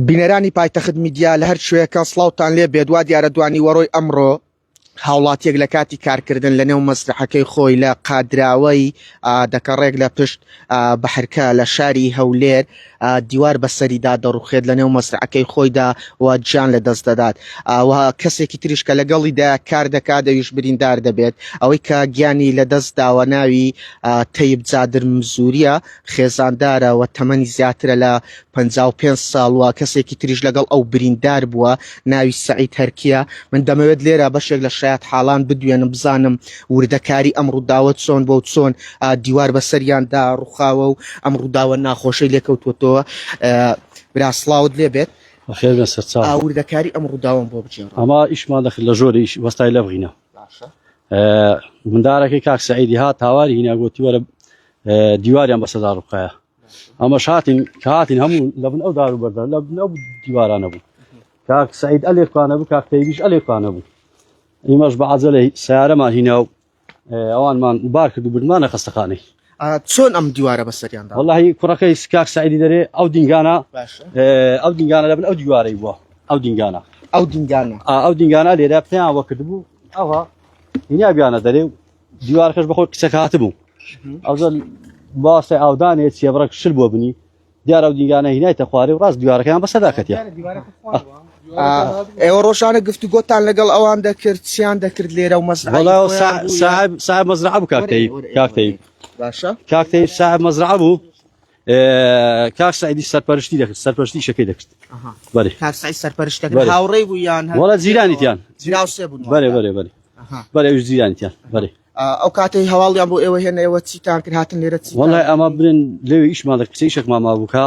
بینەرانی پایتەخت میدیا لە هەر شوەیەکە سڵاوتان لێ بێت وا دیارە دوانی وەڕۆی ئەمڕۆ هاوڵاتیەک لە کاتی کارکردن لە نێو مەسرحەکەی خۆی لە قادراوەی دەکەڕێک لە پشت بەحرکە لە شاری هەولێر دیوار بەسەریدا دەڕوخێت لە نێو مەسرحەکەی خۆیدا و گیان لە دەست دەدات و کەسێکی تریش کە لەگەڵیدا کار دەکات دەویش بریندار دەبێت ئەوەی کە گیانی لە دەست داوە ناوی تەیب جادر مزوریە خێزاندارە و تەمەنی زیاترە لە 55 ساڵ و کەسێکی تریش لەگەڵ ئەو بریندار بووە ناوی سەعید هەرکیە من دەمەوێت لێرە بەشێک لە شایەت حاڵان بدوێنم بزانم وردەکاری ئەم ڕووداوە چۆن بۆ چۆن دیوار بەسەریاندا ڕوخاوە و ئەم ڕووداوە ناخۆشەی لێکەوتوەوە برا سڵاوت لێ بێت وردەکاری ئەم ڕووداوەم بۆ بجێڕ ئەمە ئیشمان دەخت لە ژۆری وەستای لە بغینە مندارەکەی کاک سەعیدی هات هاواری هینا گوتی وەرە دیواریان بەسەدا ڕوخایە ئەمە شاتین کە هاتین هەموو لە بن ئەو دار و بەردە لە بن ئەو دیوارانە بوو کاک سەعید ئەلێکوانە بوو کاک تەیبیش ئەلێکوانە بوو ئیمەش بەعەجەلەی سیارەمان هینا و ئەوانمان بار کرد و بردمانە خەستەخانەی چۆن ئەم دیوارە بەسەریاندا وەڵاهی کوڕەکەی کاک سەعیدی دەرێ ئەو دینگانە لە بن ئەو دیوارەی بووە ئەو دینگانە لێرە پێیان وە کردبوو ئەوە هینیا بیانە دەرێ و دیوارەکەش بەخۆی کچەکە هاتبوو ئەوزە باسی ئاودانێت چێبڕەک شل بۆ بنی دیارە ئەو دینگانە هینایتە خوارێ و ڕاست دیوارەکەیان بەسەدا کەتیە ئێوە ڕۆژانە گفتوگۆتان لەگەڵ ئەوان دەکرد چیان دەکرد لێرە و صاحب مەزرعە بوو کاک تەیب صاحب مەزرعە بوو کاک سەعیدی سەرپەرشتی دەکرد سەرپەرشتی شەکەی دەکرد بەڵێ کاک سەعید سەرپەرشت دەکرد هاوڕێی بوو یان وەڵا جیرانیتیان جیراوسێ بوون بەڵێ ئەوش جیرانیتیان بەڵێ ئەو کاتەی هەواڵیان بۆ ئێوە هێنا ئێوە چیتان کرد هاتن لێرە چی وەڵای ئەمە برن لێوی ئیشمان دەکرد کچەی شەکمان مابووکە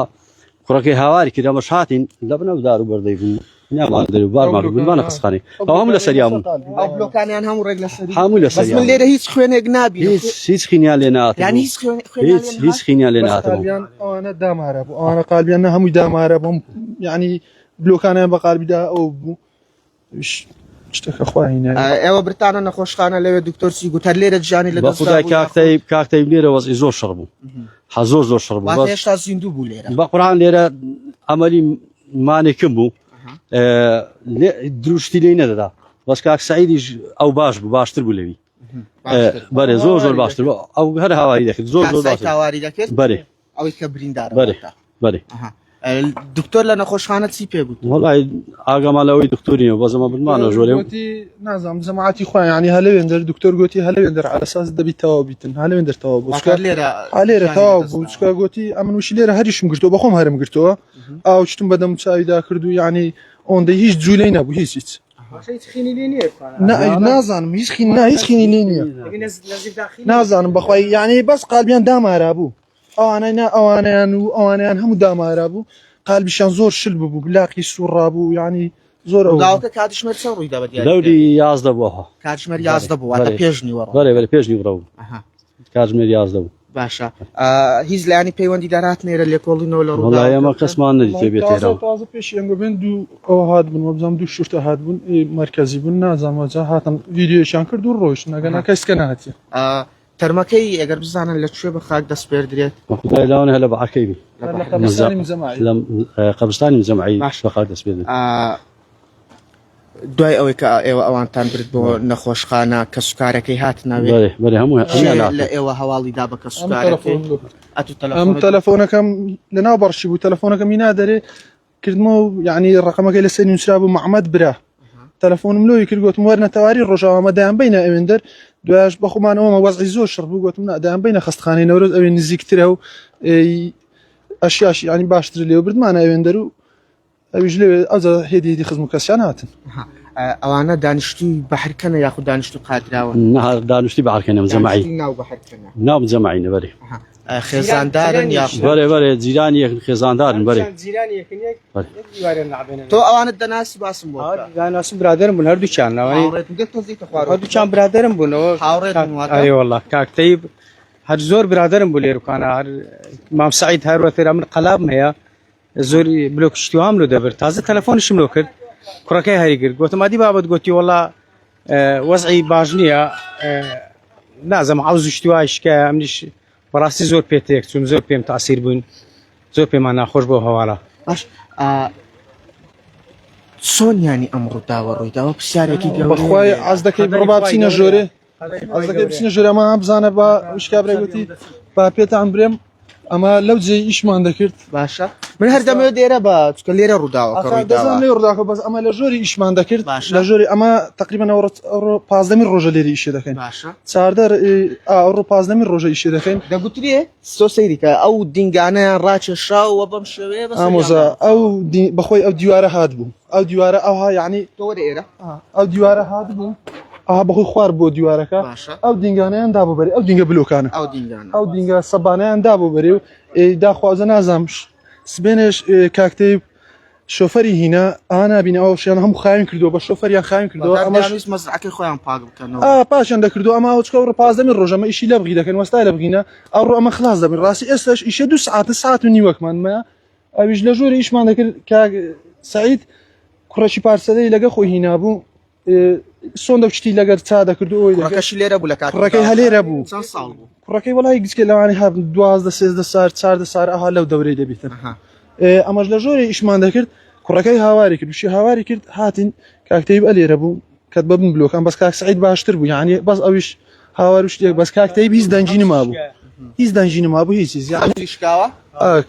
کوڕەکەی هاواری کرد ئەمەش هاتین لە بنەو دار و بەردەی بوو نامان دەرێ و بارمان بمانە قسخانەی ئەو هەموو لە سەریان بوون ئەو بلۆکانیان هەموو ڕێک لە سەری هەموو لە سەریان من لێرە هیچ خوێنێک نابی هیچ خینیان لێ نهاتبوو یعنی هیچ خینیان لێ نهاتبوو ئەوانە دامارە بوو ئەوانە قالبیان هەمووی دامارە بووم یعنی بلۆکانیان بە قالبیدا ئەو بوو شتێکە خواهینە ئێوە برتانە نەخۆشخانە لەوێ دکتۆرسی گوتەر لێرە جیانی لە خدای کاک تەیب لێرە وەزعی زۆر شەڕ بوو زۆر شەڕ بوو هێشتا زیندوو بوو لێرە بە قورعان لێرە ئەمەلی مانێکم بوو دروشتی لێی نەدەدا بەس کاک سەعیدیش ئەو باش بوو باشتر بوو لەوی بەرێ زۆر باشتر بوو ئەو هەر هاواری دەکرد زۆر هاواری دەکرد بەرێ ئەوەی کە بریندارە بەرێ دکتۆر لە نەخۆشخانە چی پێ گوت وەڵای ئاگامالەوەی دکتۆرینەوە بە زەمە بمانە ژۆرێ نازانم جەماعەتی خۆیان ینی هەلەوێندەر دکتۆر گوتی هەلەوێندەر على ئەساس دەبی تەواو بیتن هەلەوێندەر تەواو بوو لێرە تەواو بوو چکە گوتی ئەمن وشی لێرە هەریشم گرتەوە بەخۆم هەرم گرتەوە ئاو چتم بەدەم چاویدا کرد و یعنی ئەوەندەی هیچ جوولەی نەبوو هیچ نازانم هیچ خینی لێ نییە نازانم بەخوای یعنی بەس قالبیان دامارا بوو ئەوانیان هەموو دامارا بوو قالبیشان زۆر شل بوو بلاقی سوڕا بوو یعنی زۆر ئەوکە کاتژمەر چەند ڕووی دەبێت لەوری 11 بووە کاتژمەر 11 بوو واتە پێشنی وەڕۆ بەڵێ پێشنی وڕە بوو کاتژمێر 11 بوو باشە هیچ لایانی پەیوەندی دارات نێرە لێکۆڵینەوە لە ڕوودا ئێمە کەسمان نەدیتێ بێتێرە تازە پێشی ئەنگە بێن دوو ئەو هات بوون وەبزانم دوو شورتە هات بوون مەرکەزی بوون نازانم جا هاتم ڤیدیۆیشیان کرد و ڕۆیشت نەگەنا کەسکە نهاتیە تەرمەکەی ئەگەر بزانن لەکوێ بە خاک دەست پێر درێت خدای لاوانە هەلە بەعەکەی بی لە قەبرستانی جەماعی بە خاک دەست پێ دوای ئەوەی کە ئێوە ئەوانتان برد بۆ نەخۆشخانە کە سوکارەکەی هاتنەوە بەێ هەموو لە ئێوە هەواڵیدا بە کە سوکارەکەی ئەم تەلەفۆنەکەم لەناو بەڕشی بوو تەلەفۆنەکەمی نادەرێ کردمەوە یعنی ڕقەمەکەی لەسەر نووسرا بوو محەممەد برا تەلەفۆنم لۆی کرد گوتم وەرنە تەواری ڕۆژاوامە دایان بینە ئەوێندەر دوایش بەخۆمانەوەمە وەزعی زۆر شڕ بوو گوتم نادایان بینە خەستخانەی نەورۆز ئەوێ نزیکترە و ئەشیاشی ینی باشتر لێو بردمانە ئەوێندەر و ئەویش لێ ئەوجا هێدی خزم و کەسیان هاتن ئەوانە دانیشتوی بەحرکەنە یاخود دانیشتو قادراوە دانیشتی بەعەکەنە جەماعی ناو جەماعینە بەرێ خێزاندارن یاخود بەرێ جیرانی خێزاندارن بەرێ تۆ ئەوانت دەناسی باسم بۆ داناسم برادرم بوون هەردووچیان هەردووچیان برادرم بوونەوە وەڵا کاک تەیب هەر زۆر برادرم بوو لێرکانە هەر مام سەعید هەروەتێرا من قەلابم هەیە زۆری بلۆکشتیوام لۆ دەبر تازە تەلەفۆنشم لۆ کرد کوڕەکەی هەری کرد گوتم ئادی بابەت گوتی وەڵا وەزعی باش نییە نازەم عەوز و شتیوای شکایە ئەمنیش بەڕاستی زۆر پێتێک چوم زۆر پێم تاسیر بوون زۆر پێمان ناخۆش بۆ هەواڵە باش چۆن ینی ئەم ڕووداوە ڕوویداوە پرسیارێکی بەخوای ئاز دەکەی بڕۆ با بچینە ژۆرێ ئاز دەکەی بچینە ژۆرە ئەمە بزانە بە وشکابرای گوتی با پێتان برێم ئەمە لەو جێ ئیشمان دەکرد باشە من هەر دەمەوێت ئێرە بە چکە لێرە ڕووداوەکە دەزان ڕوویداوە لێ ڕووداکە بەس ئەمە لە ژۆری ئیشمان دەکرد باشە. لە ژۆری ئەمە تقریبا ئەوڕۆ 15 ڕۆژە لێری ئیشێ دەکەین باشە چاردە ئەوڕۆ 15 ڕۆژە ئیشێ دەکەین دەگوترێ سۆ سەیریکە ئەو دینگانەیان ڕاکێشاوە بەم شێوەیە ئامۆزا ئەو بەخۆی ئەو دیوارە هات بوو ئەو دیوارە ئەوها یعنی تۆ ئێرە ئەو دیوارە هات بوو ئەها بەخۆی خوار بۆ دیوارەکە باشە ئەو دینگانیان دابوو بەرێ ئەو دینگە بلوکانە ئەو دینگانە ئەو دینگە سەبانیان دابوو بەرێ و داخوازە نازانش سبێنش کاکتەی شۆفەری هینە ئانابینە ئەو شیان هەموو خاوین کردو بە شۆفەریان خاوین کردەوە ئەمەش مەزرعەکەی خۆیان پاک بکەنەوە پاشان دەکردو ئەمە ئەو چکە ڕۆ 15 ڕۆژەمە ئیشی لە بغی دەکەن وەستا لە بگینە ئەو ڕۆ ئەمە خلاص دەبن ڕاستی ئێستاش ئیشە 2 ساعت و نیوەکمانمە ئەویش لە ژۆری ئیشمان دەکرد کاک سعید کوڕەکی پارسەدەی لەگە خۆی هینابوو سۆن دەچتی لەگەر چا دەکرد ئەوی ڕەکەشی لێرە بوو لە کات کوڕەکەی هەلێرە بوو چەند ساڵ بوو کوڕەکەی وەڵی گچکە لەوانی هەب 12 سار 4 سار ئەها لەو دەورەی دەبێتن ئەمەش لە ژۆری ئیشمان دەکرد کوڕەکەی هاواری کرد وشی هاواری کرد هاتین کاکتەیب ئەلێرە بوو کەت ببن بلۆکان بەس کاک سعید باشتر بوو یعنی بەس ئەویش هاوار شتێک بەس کاکتەیب هیچ دەنجی نما بوو هیچ دەنجی نما بوو هیچ یعنی شکاوە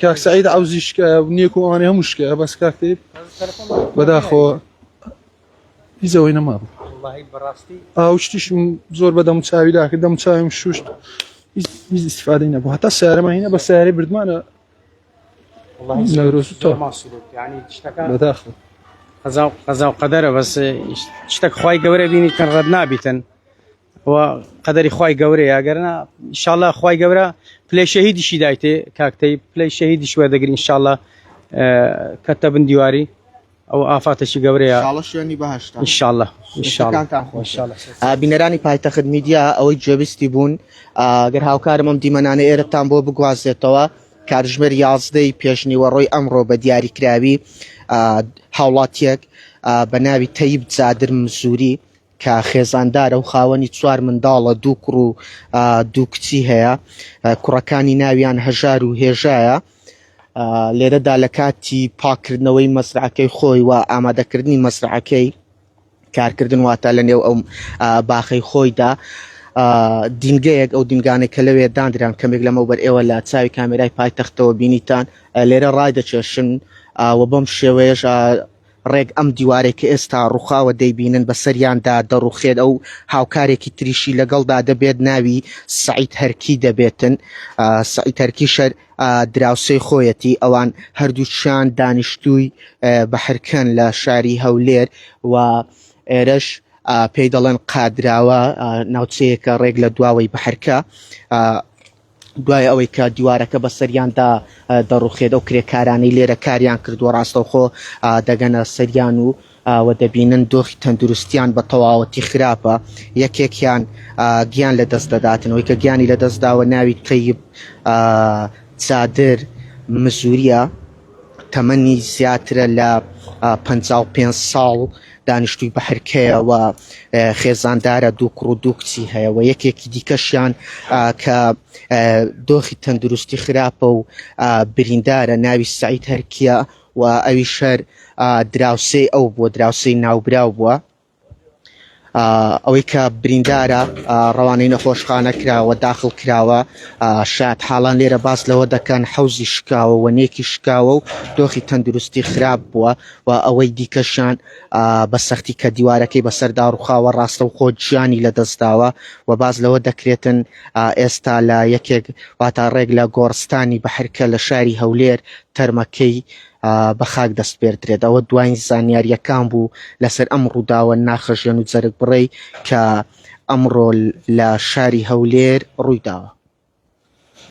کاک سعید عوزیش نیەک و ئەوانەی هەموو شکە بەس کاکتەیب بەداخۆ هیچەوەی نەما بوو ئاو شتیشم زۆر بەدەم چاوی داکرد دەم چاویم شوشت هیچ استفادەی نەبوو هەتا سیارەمە هینە بە سیارەی بردمانە نەورۆز تۆ بەداخۆ قەزا و قەدەرە بەس شتێک خوای گەورە بینیتن ڕەت نابیتن و قەدەری خوای گەورەیە ئەگەرنا ئینشاءالله خوای گەورە پلەی شەهیدیشی دایتێ کاکتەی پلەی شەهیدیش وەردەگرین ئینشاءالله کەتە بن دیواری ئەو ئافاتێکی گەورەیە شوێنی بەهشتا ئینشاءالله بینەرانی پایتەخت میدیا ئەوەی جێبیستی بوون گەر هاوکارم ئەم دیمەنانە ئێرەتان بۆ بگوازێتەوە کاتژمێر 11 پێشنیوەڕۆی ئەمڕۆ بە دیاریکراوی هاوڵاتیەک بە ناوی تەیب جادر مزوری کە خێزاندارە و خاوەنی 4 منداڵە 2 کوڕ و 2 کچی هەیە کوڕەکانی ناویان هەژار و هێژایە لێرەدا لە کاتی پاکردنەوەی مەزرعەکەی خۆی و ئامادەکردنی مەزرعەکەی کارکردن واتە لە نێو ئەو باخەی خۆیدا دینگەیەک ئەو دینگانێک کە لەوێ دانران کەمێک لەمەوبەر ئێوە لە چاوی کامێرای پایتەختەوە بینیتان لێرە ڕای دەچێشن و بەم شێوەیەش ڕێک ئەم دیوارێک کە ئێستا ڕووخاوە دەیبینن بە سەریاندا دەڕوخێت ئەو هاوکارێکی تریشی لەگەڵدا دەبێت ناوی سعید هەرکی دەبێتن سعید هەرکی شەر دراوسەی خۆیەتی ئەوان هەردووچیان دانیشتووی بەحرکەن لە شاری هەولێر و ئێرەش پێی دەڵێن قادراوە ناوچەیەکە ڕێک لە دواوەی بەحرکە دوای ئەوەی کە دیوارەکە بە سەریاندا دەڕوخێت ئەو کرێکارانی لێرە کاریان کردووە ڕاستەوخۆ دەگەنە سەریان و دەبینن دۆخی تەندروستیان بە تەواوەتی خراپە یەکێکیان گیان لە دەست دەداتنەوەی کە گیانی لە دەستداوە ناوی تەیب جادر مزوریە تەمەنی زیاترە لە 55 ساڵ دانیشتووی بەحرکەیەوە خێزاندارە 2 کوڕ و 2 کچی هەیە و یەکێکی دیکەشیان کە دۆخی تەندروستی خراپە و بریندارە ناوی سعید هەرکیە و ئەوی شەر دراوسەی ئەو بووە دراوسەی ناوبراو بووە ئەوەی کە بریندارە ڕەوانەی نەخۆشخانە کراوە داخل کراوە شاید حاڵان لێرە باس لەوە دەکەن حەوزی شکاوە و نێکی شکاوە و دۆخی تەندروستی خراپ بووە و ئەوەی دیکەشان بە سەختی کە دیوارەکەی بەسەردا ڕووخاوە ڕاستە و خۆ گیانی لە دەستداوە و باز لەوە دەکرێتن ئێستا لە یەکێک واتە ڕێک لە گۆڕستانی بەحرکە لە شاری هەولێر تەرمەکەی بە خاک دەست پێدرێت ئەوە دوای زانیاریەکان بوو لەسەر ئەم ڕووداوە ناخەژێن و جەرگ بڕێی کە ئەمڕۆ لە شاری هەولێر ڕوویداوە.